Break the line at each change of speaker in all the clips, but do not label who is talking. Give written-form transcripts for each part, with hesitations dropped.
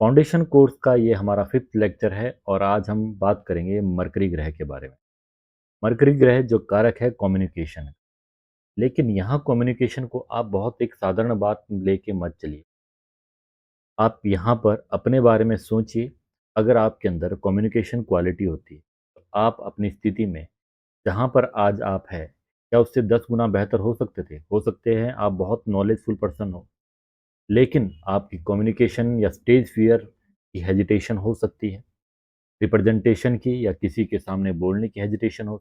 Foundation course का ये हमारा फिफ्थ लेक्चर है और आज हम बात करेंगे मरकरी ग्रह के बारे में। मरकरी ग्रह जो कारक है कम्युनिकेशन। लेकिन यहाँ कम्युनिकेशन को आप बहुत एक साधारण बात लेके मत चलिए। आप यहाँ पर अपने बारे में सोचिए। अगर आपके अंदर कम्युनिकेशन क्वालिटी होती है तो आप अपनी स्थिति में जहाँ पर आज आप है क्या उससे 10 गुना बेहतर हो सकते हैं। आप बहुत नॉलेजफुल पर्सन हो, लेकिन आपकी कम्युनिकेशन या स्टेज फियर की हेजिटेशन हो सकती है। रिप्रेजेंटेशन की या किसी के सामने बोलने की हेजिटेशन हो।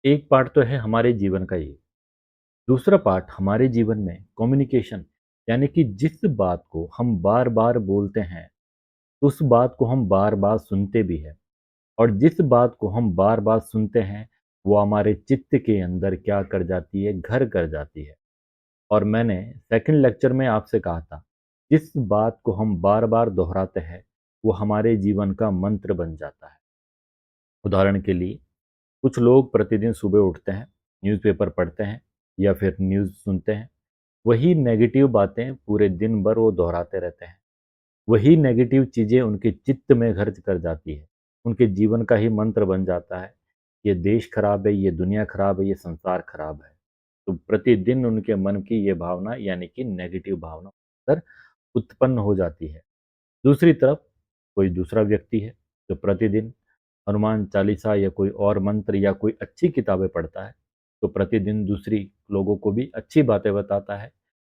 एक पार्ट तो है हमारे जीवन का ये। दूसरा पार्ट हमारे जीवन में कम्युनिकेशन, यानी कि जिस बात को हम बार बार बोलते हैं उस बात को हम बार बार सुनते भी हैं। और जिस बात को हम बार बार सुनते हैं वो हमारे चित्त के अंदर क्या कर जाती है, घर कर जाती है। और मैंने सेकंड लेक्चर में आपसे कहा था, जिस बात को हम बार बार दोहराते हैं वो हमारे जीवन का मंत्र बन जाता है। उदाहरण के लिए कुछ लोग प्रतिदिन सुबह उठते हैं, न्यूज़पेपर पढ़ते हैं या फिर न्यूज़ सुनते हैं। वही नेगेटिव बातें पूरे दिन भर वो दोहराते रहते हैं। वही नेगेटिव चीज़ें उनके चित्त में घर कर जाती है। उनके जीवन का ही मंत्र बन जाता है। ये देश खराब है, ये दुनिया खराब है, ये संसार खराब है। तो प्रतिदिन उनके मन की ये भावना यानी कि नेगेटिव भावना अंदर उत्पन्न हो जाती है। दूसरी तरफ कोई दूसरा व्यक्ति है जो प्रतिदिन हनुमान चालीसा या कोई और मंत्र या कोई अच्छी किताबें पढ़ता है, तो प्रतिदिन दूसरी लोगों को भी अच्छी बातें बताता है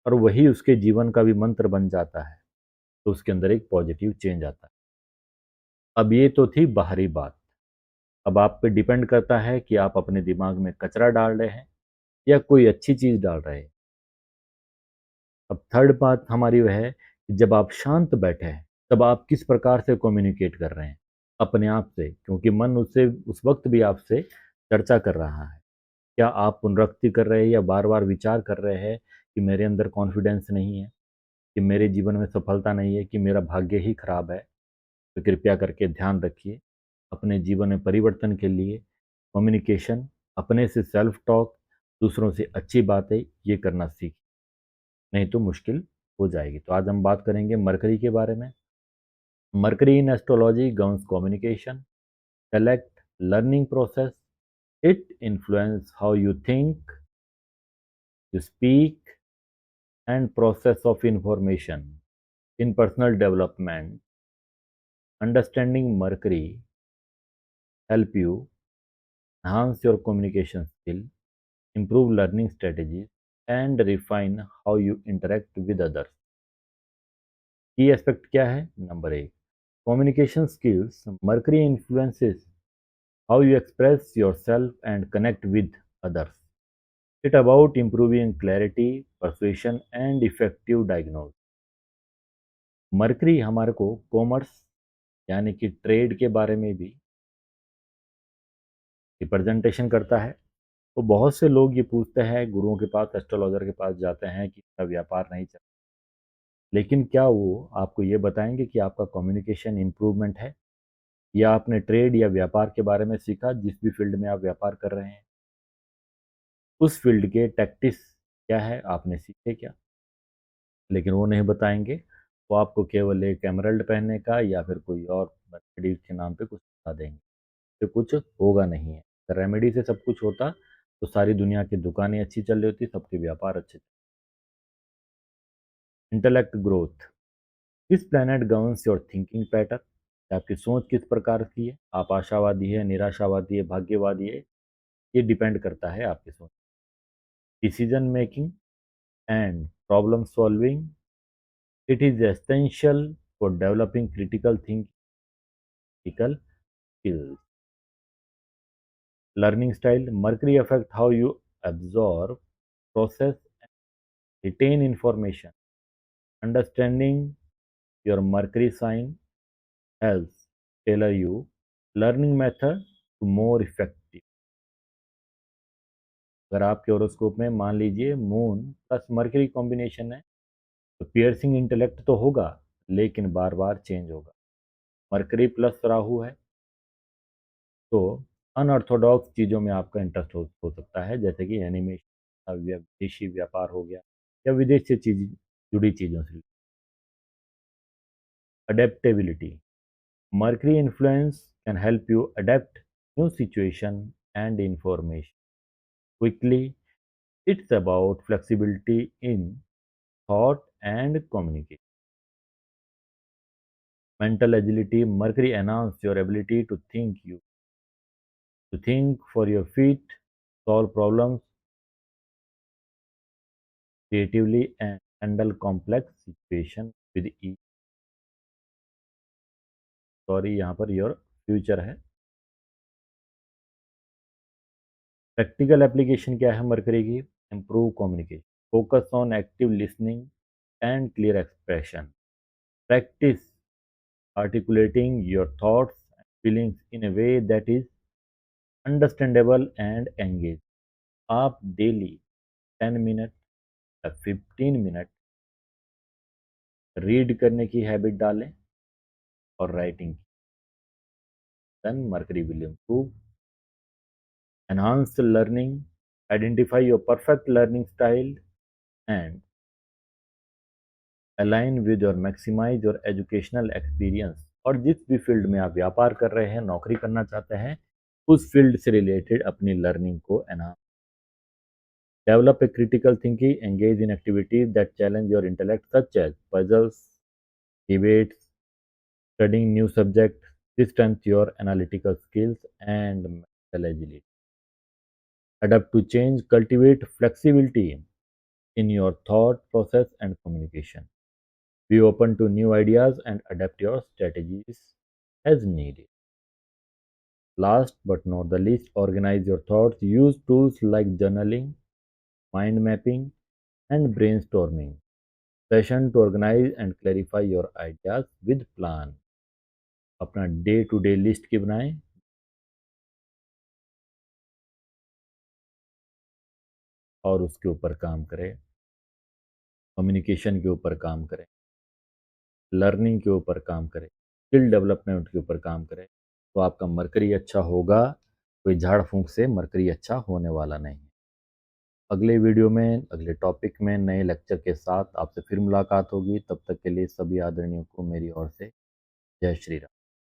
और वही उसके जीवन का भी मंत्र बन जाता है। तो उसके अंदर एक पॉजिटिव चेंज आता है। अब ये तो थी बाहरी बात। अब आप पे डिपेंड करता है कि आप अपने दिमाग में कचरा डाल रहे हैं या कोई अच्छी चीज़ डाल रहे हैं। अब थर्ड बात हमारी वह है कि जब आप शांत बैठे हैं तब आप किस प्रकार से कम्युनिकेट कर रहे हैं अपने आप से, क्योंकि मन उससे उस वक्त भी आपसे चर्चा कर रहा है। क्या आप पुनरुक्ति कर रहे हैं या बार बार विचार कर रहे हैं कि मेरे अंदर कॉन्फिडेंस नहीं है, कि मेरे जीवन में सफलता नहीं है, कि मेरा भाग्य ही खराब है। तो कृपया करके ध्यान रखिए, अपने जीवन में परिवर्तन के लिए कम्युनिकेशन, अपने से सेल्फ टॉक, दूसरों से अच्छी बातें ये करना सीखिए, नहीं तो मुश्किल हो जाएगी। तो आज हम बात करेंगे मरकरी के बारे में। Mercury in astrology governs communication, select, learning process. It influences how you think, you speak, and process of information. In personal development, understanding Mercury help you enhance your communication skill, improve learning strategies, and refine how you interact with others. की aspect क्या है? Number एक, communication skills. Mercury influences how you express yourself and connect with others. It about improving clarity, persuasion and effective diagnosis. Mercury हमारे को commerce यानी कि trade के बारे में भी रिप्रेजेंटेशन करता है। तो बहुत से लोग ये पूछते हैं, गुरुओं के पास, एस्ट्रोलॉजर के पास जाते हैं कि इसका व्यापार नहीं चल, लेकिन क्या वो आपको ये बताएंगे कि आपका कम्युनिकेशन इम्प्रूवमेंट है, या आपने ट्रेड या व्यापार के बारे में सीखा? जिस भी फील्ड में आप व्यापार कर रहे हैं उस फील्ड के टैक्टिस क्या है, आपने सीखे क्या? लेकिन वो नहीं बताएंगे। वो आपको केवल एक एमरल्ड पहनने का या फिर कोई और रेमेडीज के नाम पे कुछ बता देंगे। तो कुछ होगा नहीं है। अगर रेमेडी से सब कुछ होता तो सारी दुनिया की दुकानें अच्छी चल रही होती, सबके व्यापार अच्छे। Intellect growth. This planet governs your thinking pattern. आपकी सोच किस प्रकार की है, आप आशावादी है, निराशावादी है, भाग्यवादी है, ये डिपेंड करता है आपकी सोच। Decision making and problem solving, it is essential for developing critical thinking skills. Learning style. Mercury affect how you absorb, process, and retain information. Understanding your Mercury sign helps tailor you learning method to more effective. अगर आपके horoscope में मान लीजिए moon plus mercury combination है तो piercing intellect तो होगा, लेकिन बार बार चेंज होगा। मर्करी प्लस राहु है तो अनऑर्थोडॉक्स चीज़ों में आपका इंटरेस्ट हो सकता है, जैसे कि एनिमेशन, विदेशी व्यापार हो गया या विदेश से चीज जुड़ी चीज़ों से। Adaptability. Mercury influence can help you adapt new situation and information quickly. It's about flexibility in thought and communication. Mental agility. Mercury enhance your ability to think for your feet, solve problems creatively, and handle complex situation with ease. Sorry, यहाँ per your future है। Practical application क्या है mercury की? Improve communication, focus on active listening and clear expression, practice articulating your thoughts and feelings in a way that is understandable and engaging. आप daily 10 minute या 15 minute read करने की habit डालें और writing की। Then mercury will improve. Enhance learning, identify your perfect learning style and align with और maximize your educational experience. और जिस भी फील्ड में आप व्यापार कर रहे हैं, नौकरी करना चाहते हैं, उस फील्ड से रिलेटेड अपनी लर्निंग को enhance. Develop a critical thinking, engage in activities that challenge your intellect such as puzzles, debates, studying new subjects. This strengthens your analytical skills and mental agility. Adapt to change, cultivate flexibility in your thought process and communication. Be open to new ideas and adapt your strategies as needed. Last but not the least, organize your thoughts. Use tools like journaling, mind mapping, and brainstorming session to organize and clarify your ideas with plan. अपना day to day list की बनाएं और उसके ऊपर काम करें। Communication के ऊपर काम करें, लर्निंग के ऊपर काम करें, स्किल डेवलपमेंट के ऊपर काम करें, तो आपका मरकरी अच्छा होगा। कोई झाड़ फूंक से मरकरी अच्छा होने वाला नहीं। अगले वीडियो में अगले टॉपिक में नए लेक्चर के साथ आपसे फिर मुलाकात होगी। तब तक के लिए सभी आदरणीयों को मेरी ओर से जय श्री राम।